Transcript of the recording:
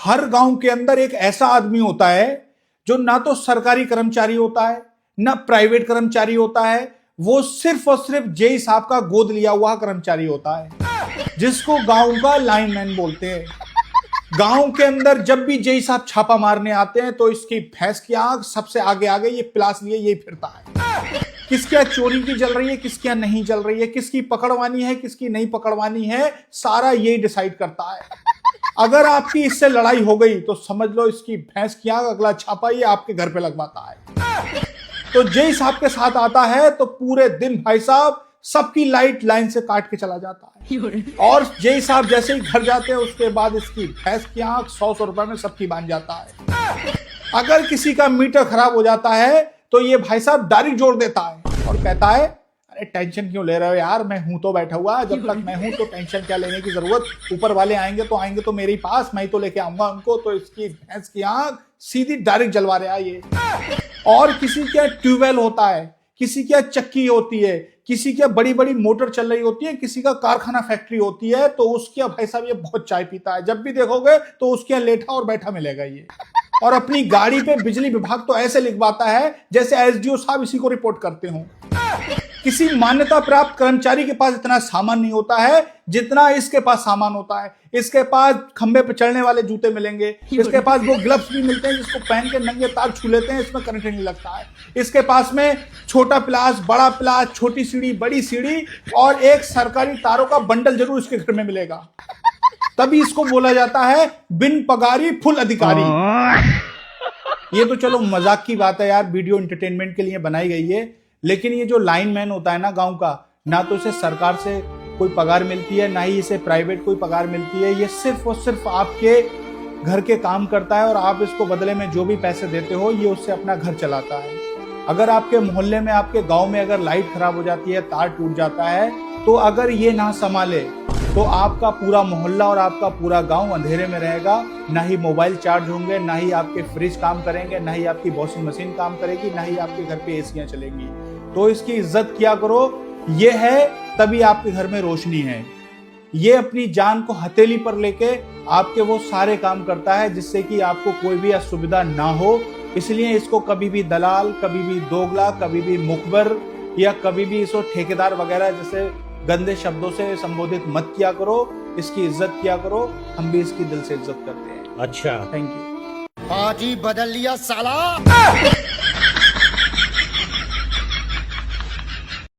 हर गांव के अंदर एक ऐसा आदमी होता है जो ना तो सरकारी कर्मचारी होता है ना प्राइवेट कर्मचारी होता है, वो सिर्फ और सिर्फ जेई साहब का गोद लिया हुआ कर्मचारी होता है, जिसको गांव का लाइनमैन बोलते हैं। गांव के अंदर जब भी जेई साहब छापा मारने आते हैं तो इसकी भैंस की आंख सबसे आगे आगे ये प्लास लिए यही फिरता है। किसकी चोरी की जल रही है, किसकी नहीं जल रही है, किसकी पकड़वानी है, किसकी नहीं पकड़वानी है, सारा यही डिसाइड करता है। अगर आपकी इससे लड़ाई हो गई तो समझ लो इसकी भैंस की आंख अगला छापा ये आपके घर पे लगवाता है। तो जेई साहब के साथ आता है तो पूरे दिन भाई साहब सबकी लाइट लाइन से काट के चला जाता है, और जेई साहब जैसे ही घर जाते हैं उसके बाद इसकी भैंस की आंख 100 रुपए में सबकी बांध जाता है। अगर किसी का मीटर खराब हो जाता है तो ये भाई साहब डायरेक्ट जोड़ देता है और कहता है अरे टेंशन क्यों ले रहे हो यार, मैं हूं तो बैठा हुआ, जब तक मैं हूं तो टेंशन क्या लेने की जरूरत, ऊपर वाले आएंगे तो मेरे पास, मैं तो लेके आऊंगा उनको। तो इसकी भैंस की आंख सीधी डायरेक्ट जलवा रहा है ये। और किसी के ट्यूबवेल होता है, किसी के चक्की होती है, किसी के बड़ी बड़ी मोटर चल रही होती है, किसी का कारखाना फैक्ट्री होती है, तो उसके भाई साहब ये बहुत चाय पीता है। जब भी देखोगे तो उसके लेटा और बैठा मिलेगा ये। और अपनी गाड़ी पे बिजली विभाग तो ऐसे लिखवाता है जैसे एसडीओ साहब इसी को रिपोर्ट करते हो। किसी मान्यता प्राप्त कर्मचारी के पास इतना सामान नहीं होता है जितना इसके पास सामान होता है। इसके पास खंबे पे चढ़ने वाले जूते मिलेंगे, इसके पास वो ग्लव्स भी मिलते हैं जिसको पहन के नंगे तार छू लेते हैं, इसमें करंट नहीं लगता है। इसके पास में छोटा प्लास, बड़ा प्लास, छोटी सीढ़ी, बड़ी सीढ़ी और एक सरकारी तारों का बंडल जरूर इसके घर में मिलेगा। तभी इसको बोला जाता है बिन पगारी फुल अधिकारी। ये तो चलो मजाक की बात है यार, वीडियो एंटरटेनमेंट के लिए बनाई गई है, लेकिन ये जो लाइनमैन होता है ना गांव का, ना तो इसे सरकार से कोई पगार मिलती है, ना ही इसे प्राइवेट कोई पगार मिलती है। ये सिर्फ और सिर्फ आपके घर के काम करता है और आप इसको बदले में जो भी पैसे देते हो ये उससे अपना घर चलाता है। अगर आपके मोहल्ले में, आपके गांव में अगर लाइट खराब हो जाती है, तार टूट जाता है, तो अगर ये ना संभाले तो आपका पूरा मोहल्ला और आपका पूरा गांव अंधेरे में रहेगा। ना ही मोबाइल चार्ज होंगे, ना ही आपके फ्रिज काम करेंगे, ना ही आपकी वॉशिंग मशीन काम करेगी, ना ही आपके घर पे एसियां चलेंगी। तो इसकी इज्जत किया करो, ये है तभी आपके घर में रोशनी है। ये अपनी जान को हथेली पर लेके आपके वो सारे काम करता है जिससे कि आपको कोई भी असुविधा ना हो। इसलिए इसको कभी भी दलाल, कभी भी दोगला, कभी भी मुखबर या कभी भी इसको ठेकेदार वगैरह जैसे गंदे शब्दों से संबोधित मत किया करो। इसकी इज्जत किया करो, हम भी इसकी दिल से इज्जत करते हैं। अच्छा, थैंक यू। आज ही बदल लिया साला।